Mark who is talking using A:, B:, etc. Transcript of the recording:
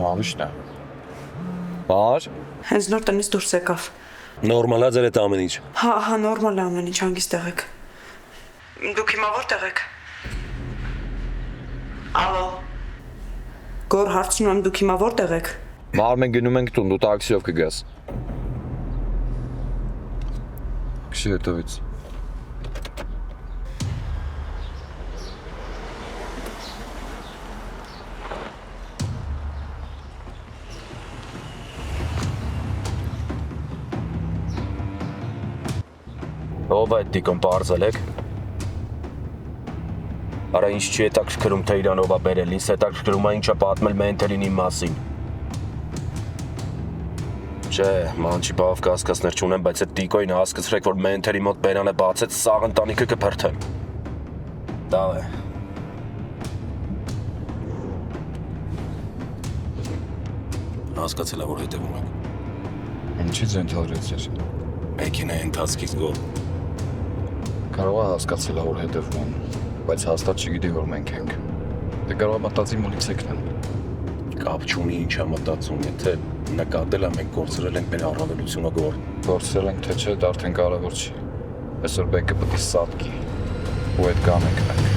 A: Ուրիշն է։ Բար։
B: Հենց նոր տնից դուրս եկավ։
C: Նորմալ է ձեր այդ ամեն ինչ։
B: Հա, նորմալ է ամեն ինչ, հանգիստ եղեք։ Դուք հիմա որտեղ եք։ Ալո։ Գոր հարցնում եմ, դուք հիմա որտեղ եք։
A: Բար մենք գնում ենք տուն, դու տաքսիով կգաս։ Քշի հետևից։
C: Ով այդ տիկոն պարզել եք։ Արա ինչ չի հետաքրքրում, թե իրան ով է բերել, ինձ հետաքրքրում է ինչա պատմել մենթերին իմ մասին։ Չէ, մանչի բավ կասկածներ չունեմ, բայց այդ տիկոին հասկացրեք, որ մենթերի մոտ բերանը բացեց, սաղ ընտանիքը կփրթեն։ Դա է։ Հասկացել է, որ հետևում եք։
A: Ինչի ձենթալրեց ես։
C: Մեքենայի ընթացքից գոհ։
A: Կարող է հասկացել է, որ հետևում են, բայց հաստատ չգիտի, որ մենք ենք։ Դե կարող է մտածի մոլիցեքն են։
C: Կապ չունի ինչա մտածում, եթե նկատել է մենք կորցրել ենք մեր առավելությունը գոր։
A: Գործել ենք թե չէ, դա արդեն կարևոր չի։ Այսօր բեկը պետք է սատկի։ Ու այդ կանենք մենք։